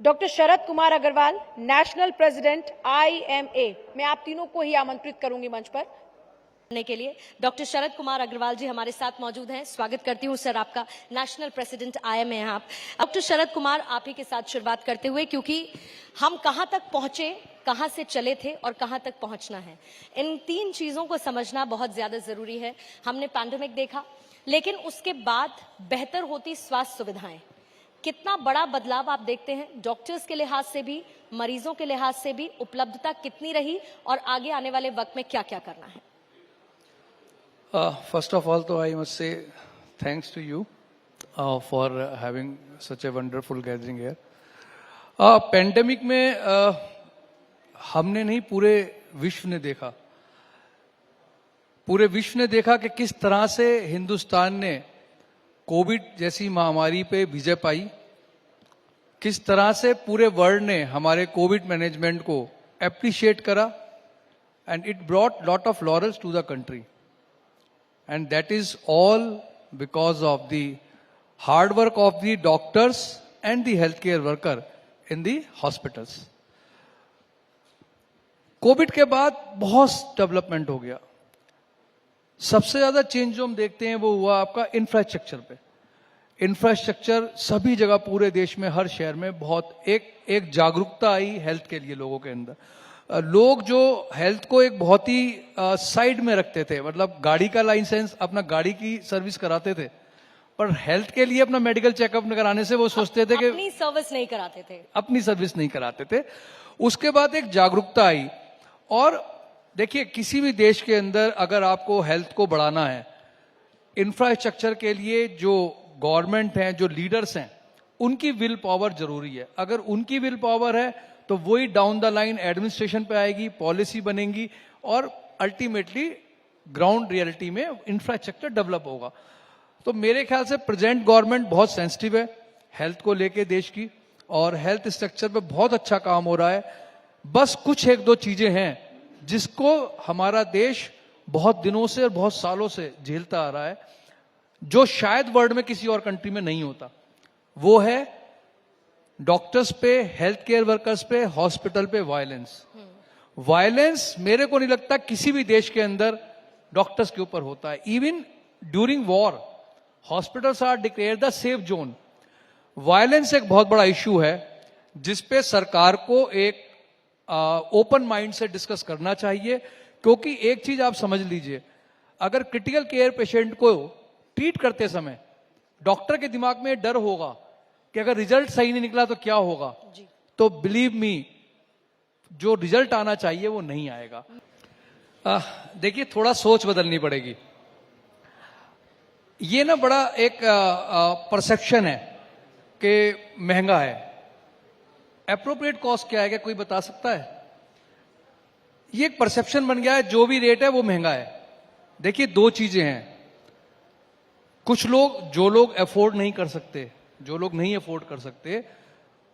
Doctor Sharad Kumar Agarwal, national president IMA। मैं आप तीनों को ही आमंत्रित करूंगी मंच पर करने के लिए। डॉक्टर शरद कुमार अग्रवाल जी हमारे साथ मौजूद हैं। स्वागत करती हूँ सर आपका। नेशनल प्रेसिडेंट IMA हैं आप। डॉक्टर शरद कुमार, आप ही के साथ शुरुआत करते हुए, क्योंकि हम कहाँ तक पहुंचे, कहाँ से चले थे और कहाँ तक पहुंचना है, इन तीन चीजों को समझना बहुत ज्यादा जरूरी है। हमने पैंडेमिक देखा, लेकिन उसके बाद बेहतर होती स्वास्थ्य सुविधाएं, कितना बड़ा बदलाव आप देखते हैं डॉक्टर्स के लिहाज से भी, मरीजों के लिहाज से भी, उपलब्धता कितनी रही और आगे आने वाले वक्त में क्या क्या करना है? First of all, तो I must say thanks to you for having such a wonderful gathering here. Pandemic में हमने नहीं, पूरे विश्व ने देखा, पूरे विश्व ने देखा कि किस तरह से हिंदुस्तान ने कोविड जैसी महामारी पे विजय पाई, किस तरह से पूरे वर्ल्ड ने हमारे कोविड मैनेजमेंट को एप्रिशिएट करा, and it brought lot of laurels to the country. And that is all because of the hard work of the doctors and the healthcare worker in the hospitals. Covid के बाद बहुत development हो गया. सबसे ज्यादा change जो हम देखते हैं वो हुआ आपका इंफ्रास्ट्रक्चर पे. इंफ्रास्ट्रक्चर सभी जगह, पूरे देश में, हर शहर में बहुत एक जागरूकता आई हेल्थ के लिए लोगों के अंदर. लोग जो हेल्थ को एक बहुत ही साइड में रखते थे, मतलब गाड़ी का लाइसेंस, अपना गाड़ी की सर्विस कराते थे, पर हेल्थ के लिए अपना मेडिकल चेकअप कराने से वो सोचते थे कि अपनी सर्विस नहीं कराते थे, अपनी सर्विस नहीं कराते थे. उसके बाद एक जागरूकता आई. और देखिए, किसी भी देश के अंदर अगर आपको हेल्थ को बढ़ाना है, इंफ्रास्ट्रक्चर के लिए जो गवर्नमेंट है, जो लीडर्स हैं, उनकी विल पावर जरूरी है. अगर उनकी विल पावर है तो वही डाउन द लाइन एडमिनिस्ट्रेशन पे आएगी, पॉलिसी बनेगी और अल्टीमेटली ग्राउंड रियलिटी में इंफ्रास्ट्रक्चर डेवलप होगा. तो मेरे ख्याल से प्रेजेंट गवर्नमेंट बहुत सेंसिटिव है हेल्थ को लेके देश की, और हेल्थ स्ट्रक्चर पे बहुत अच्छा काम हो रहा है. बस कुछ एक दो चीजें हैं जिसको हमारा देश बहुत दिनों से और बहुत सालों से झेलता आ रहा है, जो शायद वर्ल्ड में किसी और कंट्री में नहीं होता. वो है डॉक्टर्स पे, हेल्थ केयर वर्कर्स पे, हॉस्पिटल पे वायलेंस. वायलेंस मेरे को नहीं लगता किसी भी देश के अंदर डॉक्टर्स के ऊपर होता है. Even during war hospitals are declared the safe zone. Violence एक बहुत बड़ा इश्यू है जिसपे सरकार को एक ओपन माइंड से डिस्कस करना चाहिए. क्योंकि एक चीज आप समझ लीजिए, अगर क्रिटिकल केयर पेशेंट को ट्रीट करते समय डॉक्टर के दिमाग में डर होगा कि अगर रिजल्ट सही नहीं निकला तो क्या होगा, तो बिलीव मी, जो रिजल्ट आना चाहिए वो नहीं आएगा. देखिए, थोड़ा सोच बदलनी पड़ेगी. ये ना बड़ा एक परसेप्शन है कि महंगा है. एप्रोप्रिएट कॉस्ट क्या है, क्या कोई बता सकता है? ये एक परसेप्शन बन गया है, जो भी रेट है वो महंगा है. देखिए, दो चीजें हैं. कुछ लोग, जो लोग अफोर्ड नहीं कर सकते, जो लोग नहीं अफोर्ड कर सकते,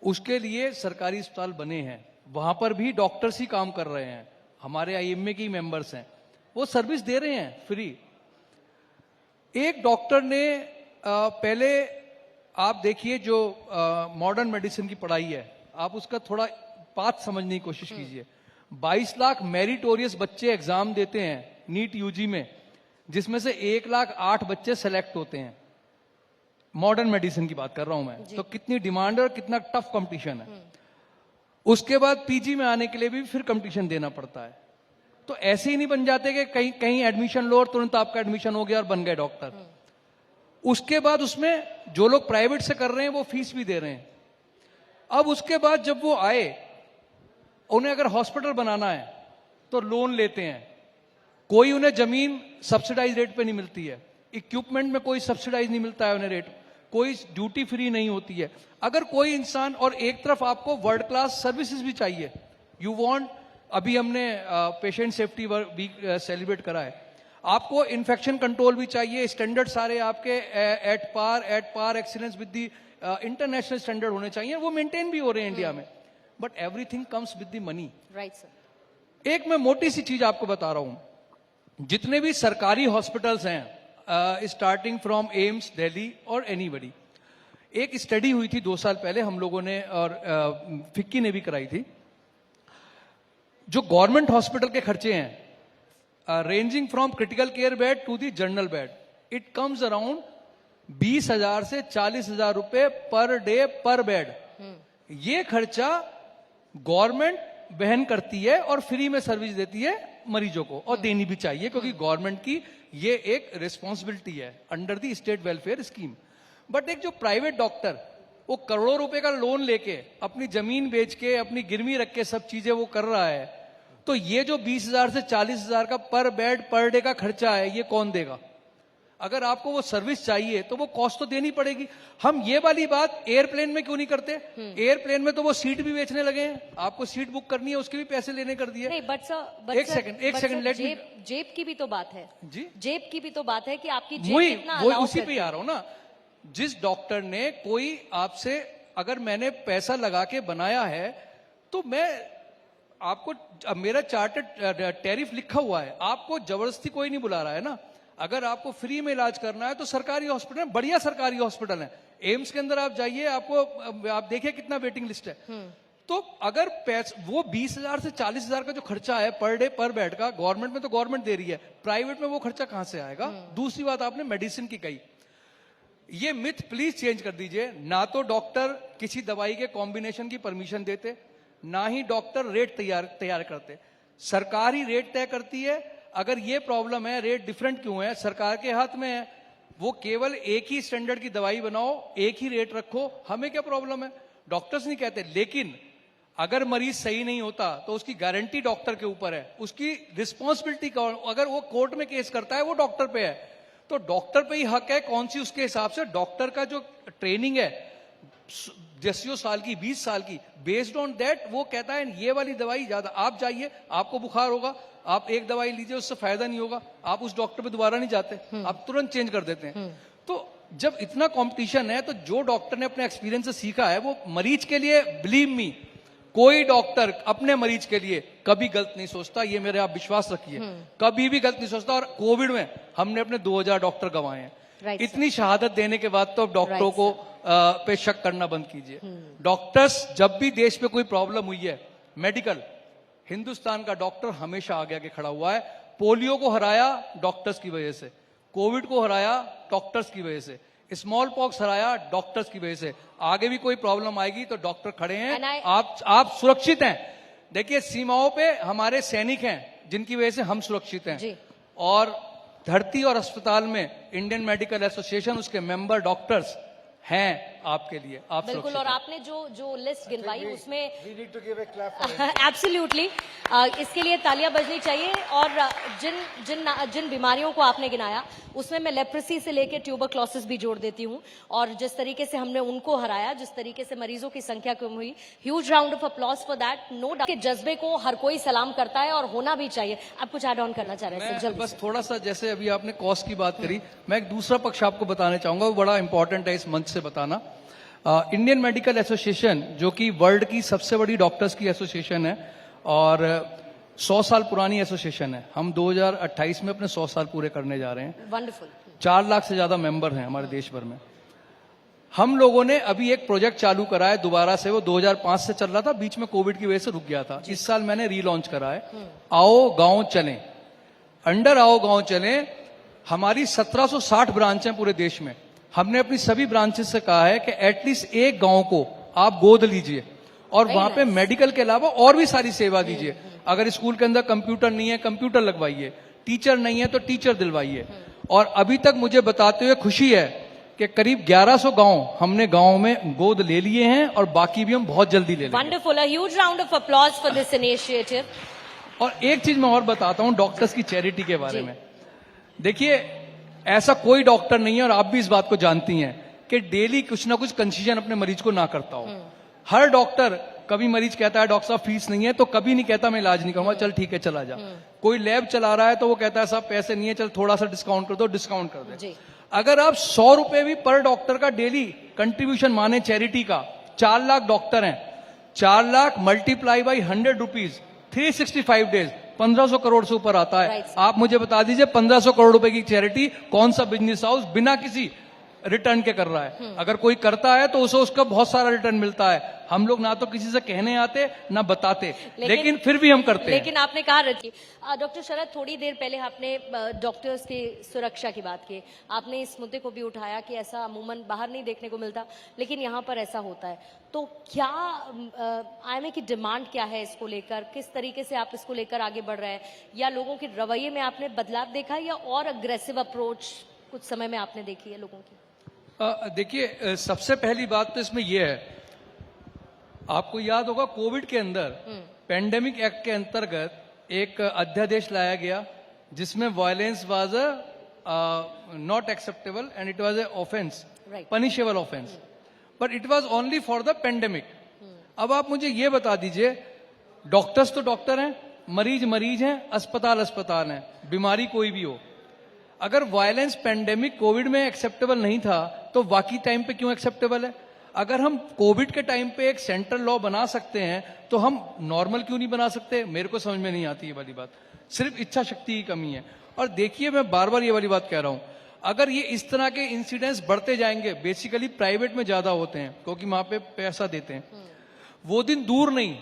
उसके लिए सरकारी अस्पताल बने हैं, वहां पर भी डॉक्टर्स ही काम कर रहे हैं. हमारे IMA के मेंबर्स हैं, वो सर्विस दे रहे हैं फ्री. एक डॉक्टर ने पहले, आप देखिए, जो मॉडर्न मेडिसिन की पढ़ाई है, आप उसका थोड़ा पाथ समझने की कोशिश कीजिए. 22 लाख मेरिटोरियस बच्चे एग्जाम देते हैं नीट UG में, जिसमें से 1,08,000 बच्चे सेलेक्ट होते हैं. मॉडर्न मेडिसिन की बात कर रहा हूं मैं. तो कितनी डिमांड है और कितना टफ कंपटीशन है. उसके बाद PG में आने के लिए भी फिर कंपटीशन देना पड़ता है. तो ऐसे ही नहीं बन जाते कि कहीं कहीं एडमिशन लो और तुरंत आपका एडमिशन हो गया और बन गए डॉक्टर. उसके बाद उसमें जो लोग प्राइवेट से कर रहे हैं वो फीस भी दे रहे हैं. अब उसके बाद जब वो आए, उन्हें अगर हॉस्पिटल बनाना है तो लोन लेते हैं. कोई उन्हें जमीन सब्सिडाइज रेट पे नहीं मिलती है, इक्विपमेंट में कोई सब्सिडाइज नहीं मिलता है उन्हें रेट, कोई ड्यूटी फ्री नहीं होती है. अगर कोई इंसान, और एक तरफ आपको वर्ल्ड क्लास सर्विसेज भी चाहिए, यू वांट, अभी हमने पेशेंट सेफ्टी वीक सेलिब्रेट करा है, आपको इन्फेक्शन कंट्रोल भी चाहिए, स्टैंडर्ड सारे आपके at par excellence with the international standard होने चाहिए, वो मेंटेन भी हो रहे हैं इंडिया में. But everything comes with the money. Right sir. एक मैं मोटी सी चीज आपको बता रहा हूं. जितने भी सरकारी हॉस्पिटल्स हैं, स्टार्टिंग फ्रॉम एम्स दिल्ली और एनीबडी, एक स्टडी हुई थी 2 साल पहले, हम लोगों ने और फिक्की ने भी कराई थी। जो गवर्नमेंट हॉस्पिटल के खर्चे हैं ranging from critical care bed to the general bed, it comes around 20,000 से 40,000 रुपए पर डे पर बेड। ये खर्चा गवर्नमेंट वहन करती है और फ्री में सर्विस देती है मरीजों को, और देनी भी चाहिए क्योंकि गवर्नमेंट की ये एक रिस्पॉन्सिबिलिटी है under the state welfare scheme. But एक जो प्राइवेट डॉक्टर वो करोड़ों रुपए का लोन लेके अपनी जमीन बेच के अपनी गिरवी रख के सब चीजें वो कर रहा है, तो ये जो 20,000 से 40,000 का पर बेड पर डे का खर्चा है ये कौन देगा? अगर आपको वो सर्विस चाहिए तो वो कॉस्ट तो देनी पड़ेगी। हम ये वाली बात एयरप्लेन में क्यों नहीं करते? एयरप्लेन में तो वो सीट भी बेचने लगे हैं, आपको सीट बुक करनी है उसके भी पैसे लेने कर दिए। नहीं बट सर, एक सेकंड लेट मी, जेब की भी तो बात है जी, जेब की भी तो बात है कि आपकी जेब कितना वो allow उसी पे करती ही आ रहा हूं ना। जिस डॉक्टर ने कोई आपसे, अगर मैंने पैसा लगा के बनाया है तो मैं आपको, अब मेरा चार्टर्ड टैरिफ लिखा हुआ है, आपको जबरदस्ती कोई नहीं बुला रहा है ना। अगर आपको फ्री में इलाज करना है तो सरकारी हॉस्पिटल, बढ़िया सरकारी हॉस्पिटल है, एम्स के अंदर आप जाइए, आपको आप देखिए कितना वेटिंग लिस्ट है। तो अगर वो 20,000 से 40,000 का जो खर्चा है पर डे पर बेड का, गवर्नमेंट में तो गवर्नमेंट दे रही है, प्राइवेट में वो खर्चा कहां से आएगा? दूसरी बात आपने मेडिसिन की कही, ये मिथ प्लीज चेंज कर दीजिए। ना तो डॉक्टर किसी दवाई के कॉम्बिनेशन की परमिशन देते, ना ही डॉक्टर रेट तैयार करते, सरकार ही रेट तय करती है। अगर ये प्रॉब्लम है रेट डिफरेंट क्यों है, सरकार के हाथ में है, वो केवल एक ही स्टैंडर्ड की दवाई बनाओ, एक ही रेट रखो, हमें क्या प्रॉब्लम है? डॉक्टर्स नहीं कहते। लेकिन अगर मरीज सही नहीं होता तो उसकी गारंटी डॉक्टर के ऊपर है, उसकी रिस्पॉन्सिबिलिटी कौन? अगर वो कोर्ट में केस करता है वो डॉक्टर पे है, तो डॉक्टर पे ही हक है कौन सी उसके हिसाब से डॉक्टर का जो ट्रेनिंग है 10 साल की 20 साल की, बेस्ड ऑन दैट वो कहता है ये वाली दवाई ज्यादा, आप जाइए, आपको बुखार होगा, आप एक दवाई लीजिए, उससे फायदा नहीं होगा, आप उस डॉक्टर पे दोबारा नहीं जाते, आप तुरंत चेंज कर देते हैं। तो जब इतना कंपटीशन है तो जो डॉक्टर ने अपने एक्सपीरियंस से सीखा है वो मरीज के लिए, बिलीव मी, कोई डॉक्टर अपने मरीज के लिए कभी गलत नहीं सोचता, ये मेरे आप विश्वास रखिए, कभी भी गलत नहीं सोचता। और कोविड में हमने अपने 2000 डॉक्टर गंवाए हैं। इतनी शहादत देने के बाद तो अब डॉक्टरों को पे शक करना बंद कीजिए। डॉक्टर्स, जब भी देश पे कोई प्रॉब्लम हुई है मेडिकल, हिंदुस्तान का डॉक्टर हमेशा आगे आगे खड़ा हुआ है। पोलियो को हराया डॉक्टर्स की वजह से, कोविड को हराया डॉक्टर्स की वजह से, स्मॉल पॉक्स हराया डॉक्टर्स की वजह से। आगे भी कोई प्रॉब्लम आएगी तो डॉक्टर खड़े हैं, आप सुरक्षित हैं। देखिए सीमाओं पे हमारे सैनिक हैं जिनकी वजह से हम सुरक्षित हैं, और धरती और अस्पताल में इंडियन मेडिकल एसोसिएशन, उसके मेंबर डॉक्टर्स हैं आपके लिए, आप बिल्कुल। और आपने जो लिस्ट गिनवाई उसमें We need to give a clap for him. Absolutely इसके लिए तालियां बजनी चाहिए। और जिन बीमारियों को आपने गिनाया उसमें मैं लेप्रेसी से लेकर ट्यूबरक्लोसिस भी जोड़ देती हूँ, और जिस तरीके से हमने उनको हराया, जिस तरीके से मरीजों की संख्या कम हुई, huge round of applause for that. No doubt के जज्बे को हर कोई सलाम करता है और होना भी चाहिए। आप कुछ ऐड ऑन करना चाह रहे हैं सर? बस थोड़ा सा, जैसे अभी आपने कॉस्ट की बात करी, मैं एक दूसरा पक्ष आपको बताना चाहूंगा, वो बड़ा इंपॉर्टेंट है इस मंच से बताना। इंडियन मेडिकल एसोसिएशन, जो कि वर्ल्ड की सबसे बड़ी डॉक्टर्स की एसोसिएशन है और 100 साल पुरानी एसोसिएशन है, हम 2028 में अपने 100 साल पूरे करने जा रहे हैं। वंडरफुल। 4 लाख से ज्यादा मेंबर हैं हमारे देश भर में। हम लोगों ने अभी एक प्रोजेक्ट चालू करा है दोबारा से, वो 2005 से चल रहा था, बीच में कोविड की वजह से रुक गया था। इस साल मैंने रीलॉन्च करा है, आओ गांव चलें। अंडर आओ गांव चलें हमारी 1760 ब्रांच हैं पूरे देश में। हमने अपनी सभी ब्रांचेस से कहा है कि एटलीस्ट एक गांव को आप गोद लीजिए और वहां पे मेडिकल के अलावा और भी सारी सेवा दीजिए। अगर स्कूल के अंदर कंप्यूटर नहीं है, कंप्यूटर लगवाइए, टीचर नहीं है तो टीचर दिलवाइए। और अभी तक मुझे बताते हुए खुशी है कि करीब 1100 गांव हमने गांव में गोद ले लिए हैं और बाकी भी हम बहुत जल्दी ले लेंगे। Wonderful, a huge round of applause for this initiative. और एक चीज मैं और बताता हूं डॉक्टर्स की चैरिटी के बारे में। देखिए ऐसा कोई डॉक्टर नहीं है, और आप भी इस बात को जानती हैं, कि डेली कुछ ना कुछ कंसेशन अपने मरीज को ना करता हो। हर डॉक्टर, कभी मरीज कहता है डॉक्टर साहब फीस नहीं है तो कभी नहीं कहता मैं इलाज नहीं करूंगा, चल ठीक है चला जा। कोई लैब चला रहा है तो वो कहता है साहब पैसे नहीं है, चल थोड़ा सा डिस्काउंट कर दो, डिस्काउंट कर दे। अगर आप 100 रुपए भी पर डॉक्टर का डेली कंट्रीब्यूशन माने चैरिटी का, 4 लाख डॉक्टर हैं, 4 lakh multiply by 100 rupees, 365 days, 1500 crore से ऊपर आता है। आप मुझे बता दीजिए 1500 करोड़ रुपए की चैरिटी कौन सा बिजनेस हाउस बिना किसी रिटर्न के कर रहा है। अगर कोई करता है तो उसे उसका बहुत सारा रिटर्न मिलता है। हम लोग ना तो किसी से कहने आते ना बताते, लेकिन फिर भी हम करते हैं। लेकिन आपने कहा डॉक्टर शरद, थोड़ी देर पहले आपने डॉक्टर्स की सुरक्षा की बात की, आपने इस मुद्दे को भी उठाया कि ऐसा अमूमन बाहर नहीं देखने को मिलता, लेकिन यहाँ पर ऐसा होता है। तो क्या आईएमए की डिमांड क्या है इसको लेकर, किस तरीके से आप इसको लेकर आगे बढ़ रहे हैं, या लोगों के रवैये में आपने बदलाव देखा या और अग्रेसिव अप्रोच कुछ समय में आपने देखी है लोगों की? देखिए, सबसे पहली बात तो इसमें यह है, आपको याद होगा कोविड के अंदर पेंडेमिक एक्ट के अंतर्गत एक अध्यादेश लाया गया जिसमें violence was not acceptable and it was a offence, punishable offence, but it was only for the pandemic. अब आप मुझे ये बता दीजिए, डॉक्टर्स तो डॉक्टर हैं, मरीज मरीज हैं, अस्पताल अस्पताल हैं, बीमारी कोई भी हो। अगर वायलेंस पेंडेमिक कोविड में एक्सेप्टेबल नहीं था तो बाकी टाइम पे क्यों एक्सेप्टेबल है? अगर हम कोविड के टाइम पे एक सेंट्रल लॉ बना सकते हैं तो हम नॉर्मल क्यों नहीं बना सकते? मेरे को समझ में नहीं आती ये वाली बात। सिर्फ इच्छा शक्ति की कमी है। और देखिए, मैं बार बार ये वाली बात कह रहा हूं, अगर ये इस तरह के इंसिडेंट्स बढ़ते जाएंगे, बेसिकली प्राइवेट में ज्यादा होते हैं क्योंकि वहां पे पैसा देते हैं, वो दिन दूर नहीं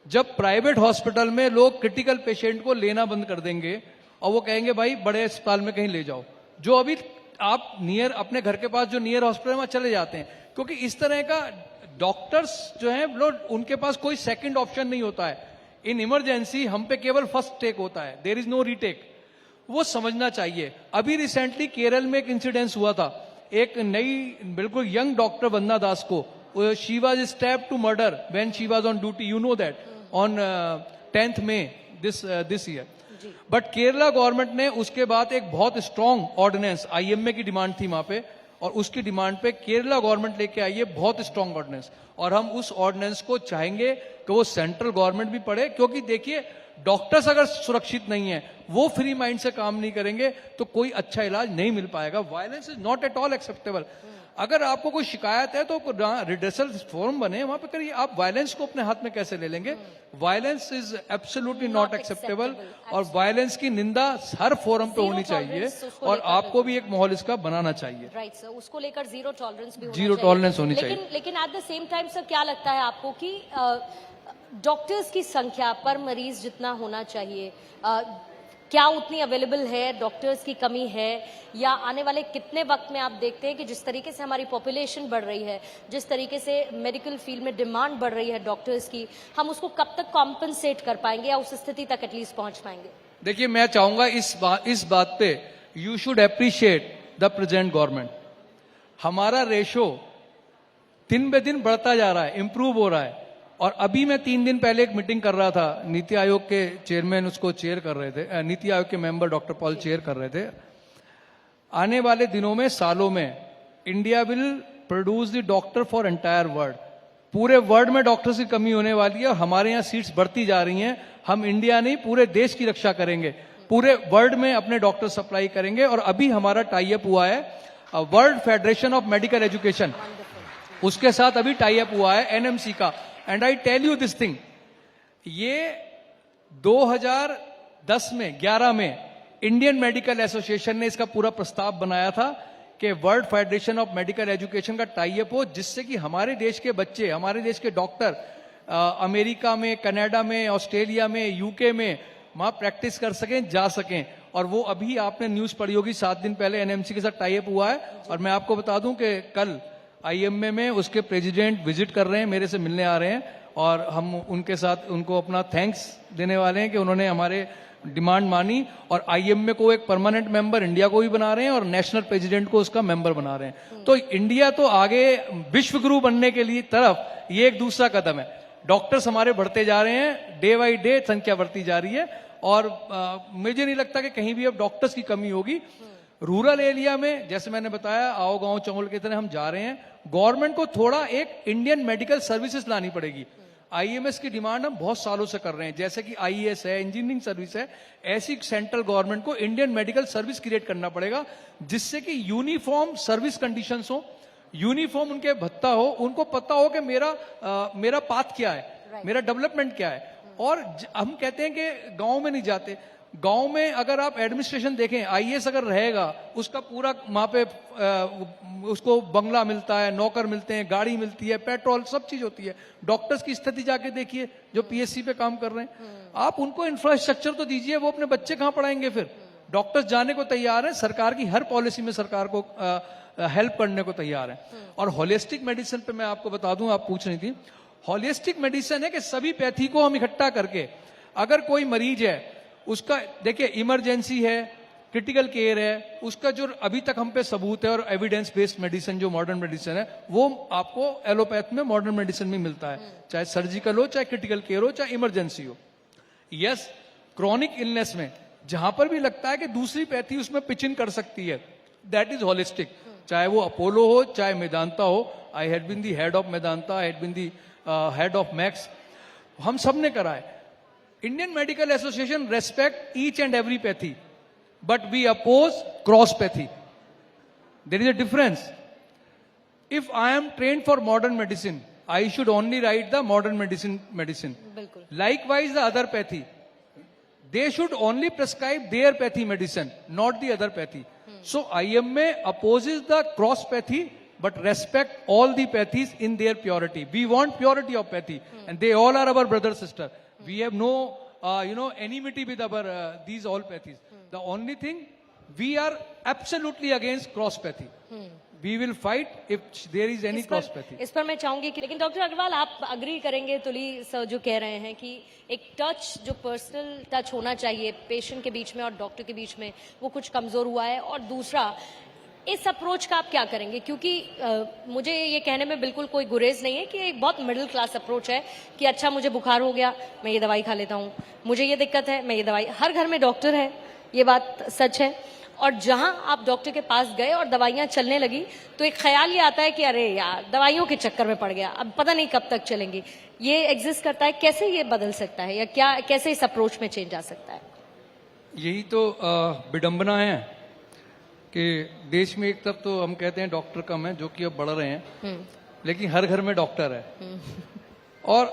जब प्राइवेट हॉस्पिटल में लोग क्रिटिकल पेशेंट को लेना बंद कर देंगे और वो कहेंगे भाई बड़े अस्पताल में कहीं ले जाओ। जो अभी आप नियर अपने घर के पास जो नियर हॉस्पिटल में चले जाते हैं, क्योंकि इस तरह का डॉक्टर्स जो हैं लोग, उनके पास कोई सेकंड ऑप्शन नहीं होता है। इन इमरजेंसी हम पे केवल फर्स्ट टेक होता है, देयर इज नो रीटेक। वो समझना चाहिए। अभी रिसेंटली केरल में एक इंसिडेंस हुआ था, एक नई बिल्कुल यंग डॉक्टर वंदना दास को, she was stabbed to murder when she was on duty, you know that, on 10th May this year. But Kerala government ने उसके बाद एक बहुत स्ट्रांग ऑर्डिनेंस, आईएमए की डिमांड थी वहां पे, और उसकी डिमांड पे केरला गवर्नमेंट लेके आई है बहुत स्ट्रांग ऑर्डिनेंस, और हम उस ऑर्डिनेंस को चाहेंगे कि वो सेंट्रल गवर्नमेंट भी पढ़े। क्योंकि देखिए, डॉक्टर्स अगर सुरक्षित नहीं है, वो फ्री माइंड से काम नहीं करेंगे तो कोई अच्छा इलाज नहीं मिल पाएगा। Violence is not at all acceptable. अगर आपको कोई शिकायत है तो रिड्रेसल फोरम बने, वहां पे करिए। आप वायलेंस को अपने हाथ में कैसे ले लेंगे? Violence is absolutely not acceptable, और वायलेंस की निंदा हर फोरम पे होनी चाहिए, और आपको भी एक माहौल इसका बनाना चाहिए। राइट सर, उसको लेकर जीरो टॉलरेंस भी जीरो टॉलरेंस होनी चाहिए। लेकिन at the same time sir, क्या लगता है आपको कि डॉक्टर्स की संख्या पर मरीज जितना होना चाहिए, क्या उतनी अवेलेबल है? डॉक्टर्स की कमी है, या आने वाले कितने वक्त में आप देखते हैं कि जिस तरीके से हमारी पॉपुलेशन बढ़ रही है, जिस तरीके से मेडिकल फील्ड में डिमांड बढ़ रही है डॉक्टर्स की, हम उसको कब तक कॉम्पनसेट कर पाएंगे या उस स्थिति तक एटलीस्ट पहुंच पाएंगे? देखिए, मैं चाहूंगा इस बात पे you should appreciate the present government. हमारा रेशो दिन ब दिन बढ़ता जा रहा है, इंप्रूव हो रहा है। और अभी मैं 3 दिन पहले एक मीटिंग कर रहा था, नीति आयोग के चेयरमैन उसको चेयर कर रहे थे, नीति आयोग के मेंबर डॉक्टर पॉल चेयर कर रहे थे। आने वाले दिनों में, सालों में, India will produce the doctor for entire world. पूरे वर्ल्ड में डॉक्टर्स की कमी होने वाली है, और हमारे यहाँ सीट्स बढ़ती जा रही हैं। हम इंडिया नहीं, पूरे देश की रक्षा करेंगे, पूरे वर्ल्ड में अपने डॉक्टर सप्लाई करेंगे। और अभी हमारा टाई अप हुआ है World Federation of Medical Education, उसके साथ अभी टाई अप हुआ है एनएमसी का। And I tell you this thing, ये 2010 में 11 में इंडियन मेडिकल एसोसिएशन ने इसका पूरा प्रस्ताव बनाया था कि world Federation of Medical education का टाई अप हो, जिससे कि हमारे देश के बच्चे, हमारे देश के डॉक्टर अमेरिका में, कनाडा में, ऑस्ट्रेलिया में, यूके में वहां प्रैक्टिस कर सकें, जा सकें। और वो अभी आपने न्यूज पढ़ी होगी, 7 दिन पहले एनएमसी के साथ टाई अप हुआ है। और मैं आपको बता दूं कि कल आईएमए में उसके प्रेसिडेंट विजिट कर रहे हैं, मेरे से मिलने आ रहे हैं, और हम उनके साथ उनको अपना थैंक्स देने वाले हैं कि उन्होंने हमारे डिमांड मानी। और आईएमए को एक परमानेंट मेंबर इंडिया को भी बना रहे हैं, और नेशनल प्रेसिडेंट को उसका मेंबर बना रहे हैं। तो इंडिया तो आगे विश्व गुरु बनने के लिए तरफ ये एक दूसरा कदम है। डॉक्टर्स हमारे बढ़ते जा रहे हैं, डे बाई डे संख्या बढ़ती जा रही है, और मुझे नहीं लगता कि कहीं भी अब डॉक्टर्स की कमी होगी। रूरल एरिया में, जैसे मैंने बताया, आओ गांव चौल की तरह हम जा रहे हैं। गवर्नमेंट को थोड़ा एक इंडियन मेडिकल सर्विसेज लानी पड़ेगी। आईएमएस की डिमांड हम बहुत सालों से कर रहे हैं, जैसे कि आईएएस है, इंजीनियरिंग सर्विस है। ऐसी सेंट्रल गवर्नमेंट को इंडियन मेडिकल सर्विस क्रिएट करना पड़ेगा, जिससे कि यूनिफॉर्म सर्विस कंडीशंस हो, यूनिफॉर्म उनके भत्ता हो, उनको पता हो कि मेरा पाथ क्या है, मेरा डेवलपमेंट क्या है। और हम कहते हैं कि गांव में नहीं जाते, गांव में अगर आप एडमिनिस्ट्रेशन देखें, आईएएस अगर रहेगा, उसका पूरा वहां पे उसको बंगला मिलता है, नौकर मिलते हैं, गाड़ी मिलती है, पेट्रोल, सब चीज होती है। डॉक्टर्स की स्थिति जाके देखिए जो पीएससी पे काम कर रहे हैं, आप उनको इंफ्रास्ट्रक्चर तो दीजिए, वो अपने बच्चे कहां पढ़ाएंगे फिर? डॉक्टर्स जाने को तैयार है, सरकार की हर पॉलिसी में सरकार को हेल्प करने को तैयार है। और होलिस्टिक मेडिसिन पे मैं आपको बता दूं, आप पूछ रही थी, होलिस्टिक मेडिसिन है कि सभी पैथी को हम इकट्ठा करके, अगर कोई मरीज है उसका, देखिए इमरजेंसी है, क्रिटिकल केयर है, उसका जो अभी तक हम पे सबूत है और एविडेंस बेस्ड मेडिसिन जो मॉडर्न मेडिसिन है, वो आपको एलोपैथ में, मॉडर्न मेडिसिन में मिलता है, चाहे सर्जिकल हो, चाहे क्रिटिकल केयर हो, चाहे इमरजेंसी हो। यस, क्रॉनिक इलनेस में जहां पर भी लगता है कि दूसरी पैथी उसमें पिच इन कर सकती है, दैट इज होलिस्टिक। चाहे वो अपोलो हो, चाहे मेदांता हो, I had been the head of Medanta, I had been the head of Max, हम सब ने करा है। Indian Medical Association respect each and every pathy, but we oppose cross pathy. There is a difference. If I am trained for modern medicine, I should only write the modern medicine. बिल्कुल। Likewise, the other pathy, they should only prescribe their pathy medicine, not the other pathy. So IMA opposes the cross pathy, but respect all the pathies in their purity. We want purity of pathy, and they all are our brother sister. We have no enmity with our these all pathies. The only thing, we are absolutely against cross pathy. We will fight if there is any cross pathy. इस पर मैं चाहूंगी कि, लेकिन doctor Agarwal आप agree करेंगे, तुली sir जो कह रहे हैं कि एक टच, जो पर्सनल टच होना चाहिए पेशेंट के बीच में और डॉक्टर के बीच में, वो कुछ कमजोर हुआ है। और दूसरा, इस अप्रोच का आप क्या करेंगे? क्योंकि मुझे ये कहने में बिल्कुल कोई गुरेज नहीं है कि एक बहुत मिडिल क्लास अप्रोच है कि अच्छा मुझे बुखार हो गया, मैं ये दवाई खा लेता हूँ, मुझे ये दिक्कत है, मैं ये दवाई, हर घर में डॉक्टर है, ये बात सच है। और जहां आप डॉक्टर के पास गए और दवाइयां चलने लगी तो एक ख्याल ये आता है कि अरे यार दवाइयों के चक्कर में पड़ गया, अब पता नहीं कब तक चलेंगी। ये एग्जिस्ट करता है, कैसे ये बदल सकता है, या क्या, कैसे इस अप्रोच में चेंज आ सकता है? यही तो विडंबना है कि देश में एक तरफ तो हम कहते हैं डॉक्टर कम है, जो कि अब बढ़ रहे हैं, लेकिन हर घर में डॉक्टर है। और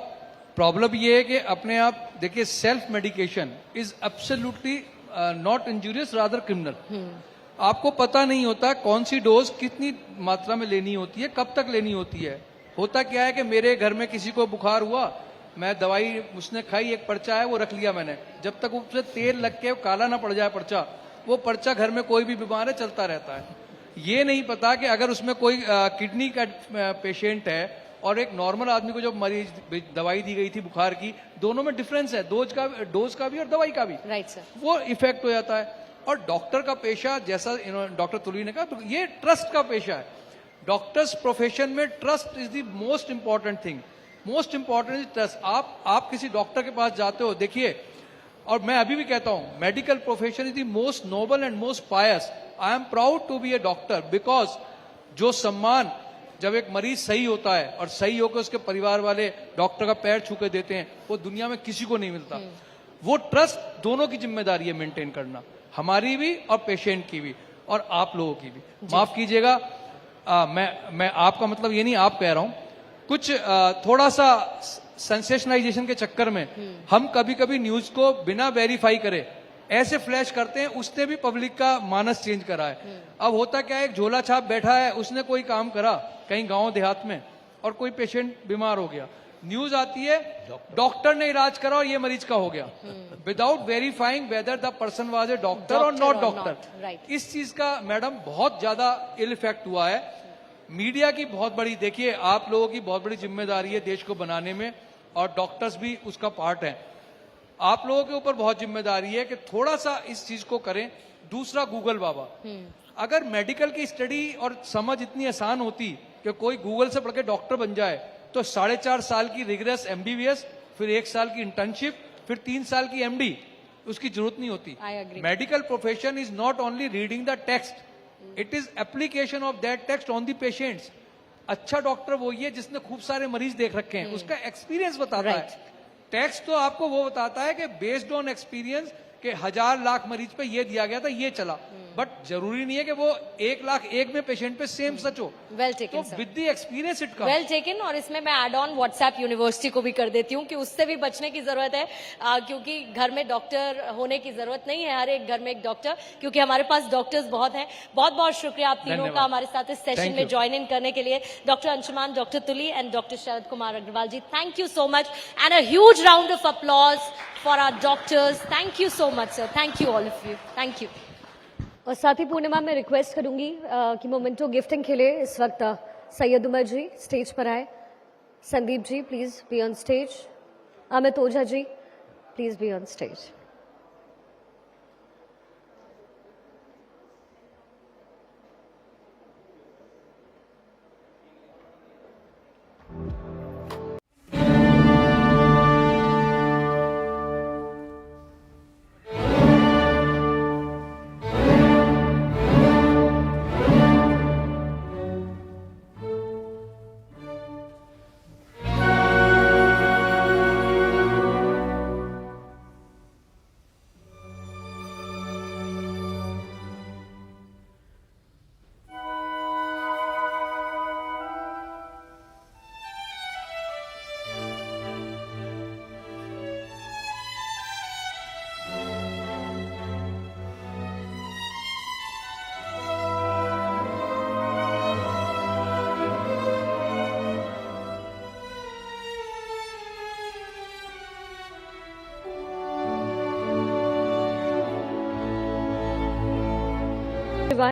प्रॉब्लम ये है कि अपने आप देखिए, self medication is absolutely not injurious, rather criminal. आपको पता नहीं होता कौन सी डोज कितनी मात्रा में लेनी होती है, कब तक लेनी होती है। होता क्या है कि मेरे घर में किसी को बुखार हुआ, मैं दवाई उसने खाई, एक पर्चा है वो रख लिया मैंने, जब तक उससे तेल लग के काला ना पड़ जाए पर्चा, वो पर्चा घर में कोई भी बीमार है चलता रहता है। ये नहीं पता कि अगर उसमें कोई किडनी का पेशेंट है और एक नॉर्मल आदमी को जो मरीज दवाई दी गई थी बुखार की, दोनों में डिफरेंस है, डोज का भी और दवाई का भी। Right sir. वो इफेक्ट हो जाता है। और डॉक्टर का पेशा, जैसा डॉक्टर तुली ने कहा, तो ये ट्रस्ट का पेशा है। डॉक्टर्स प्रोफेशन में trust is the most important thing. Most important is trust. आप किसी डॉक्टर के पास जाते हो, देखिए, और मैं अभी भी कहता हूं, medical profession is the most noble and most pious. I am proud to be a doctor, because जो सम्मान जब एक मरीज सही होता है और सही होकर उसके परिवार वाले डॉक्टर का पैर छू के देते हैं, वो दुनिया में किसी को नहीं मिलता। वो ट्रस्ट दोनों की जिम्मेदारी है मेंटेन करना, हमारी भी और पेशेंट की भी और आप लोगों की भी। माफ कीजिएगा, मैं आपका मतलब ये नहीं आप कह रहा हूं, कुछ थोड़ा सा सेंसेशनलाइजेशन के चक्कर में हम कभी कभी न्यूज को बिना वेरीफाई करे ऐसे फ्लैश करते हैं, उसने भी पब्लिक का मानस चेंज करा है। अब होता क्या है, एक झोला छाप बैठा है, उसने कोई काम करा कहीं गांव देहात में और कोई पेशेंट बीमार हो गया, न्यूज आती है डॉक्टर ने इलाज करा और ये मरीज का हो गया, without verifying whether the person was a doctor और नॉट डॉक्टर। इस चीज का मैडम बहुत ज्यादा इल इफेक्ट हुआ है। मीडिया की बहुत बड़ी, देखिए आप लोगों की बहुत बड़ी जिम्मेदारी है देश को बनाने में, और डॉक्टर्स भी उसका पार्ट है। आप लोगों के ऊपर बहुत जिम्मेदारी है कि थोड़ा सा इस चीज को करें। दूसरा, गूगल बाबा, अगर मेडिकल की स्टडी और समझ इतनी आसान होती कि कोई गूगल से पढ़ के डॉक्टर बन जाए, तो 4.5 साल की रिगरस MBBS, फिर 1 साल की इंटर्नशिप, फिर 3 साल की MD, उसकी जरूरत नहीं होती। Medical profession is not only reading the text, it is application of that text on the patients. अच्छा डॉक्टर वही है जिसने खूब सारे मरीज देख रखे हैं, उसका एक्सपीरियंस बताता है। टेक्स्ट तो आपको वो बताता है कि बेस्ड ऑन एक्सपीरियंस के 1000 लाख मरीज पे ये दिया गया था, ये चला। बट जरूरी नहीं है कि वो 1,01,000 में पेशेंट पे सेम सच हो। वेल तो taken sir, with the experience it comes. Well taken. और इसमें मैं एड ऑन व्हाट्सएप यूनिवर्सिटी को भी कर देती हूँ कि उससे भी बचने की जरूरत है, क्योंकि घर में डॉक्टर होने की जरूरत नहीं है, हर एक घर में एक डॉक्टर, क्योंकि हमारे पास डॉक्टर्स बहुत हैं। बहुत बहुत शुक्रिया आप तीनों का हमारे साथ इस सेशन Thank में you. ज्वाइन इन करने के लिए। Doctor Anshuman, doctor Tuli and doctor Sharad Kumar Agarwal ji, thank you so much and a huge round of applause for our doctors. Thank you so much sir, thank you all of you, thank you. और साथ ही पूर्णिमा मैं request करूंगी कि memento gifting के लिए इस वक्त सैयद उमर जी stage पर आए। Sandeep ji please be on stage. Amit Ojha ji please be on stage.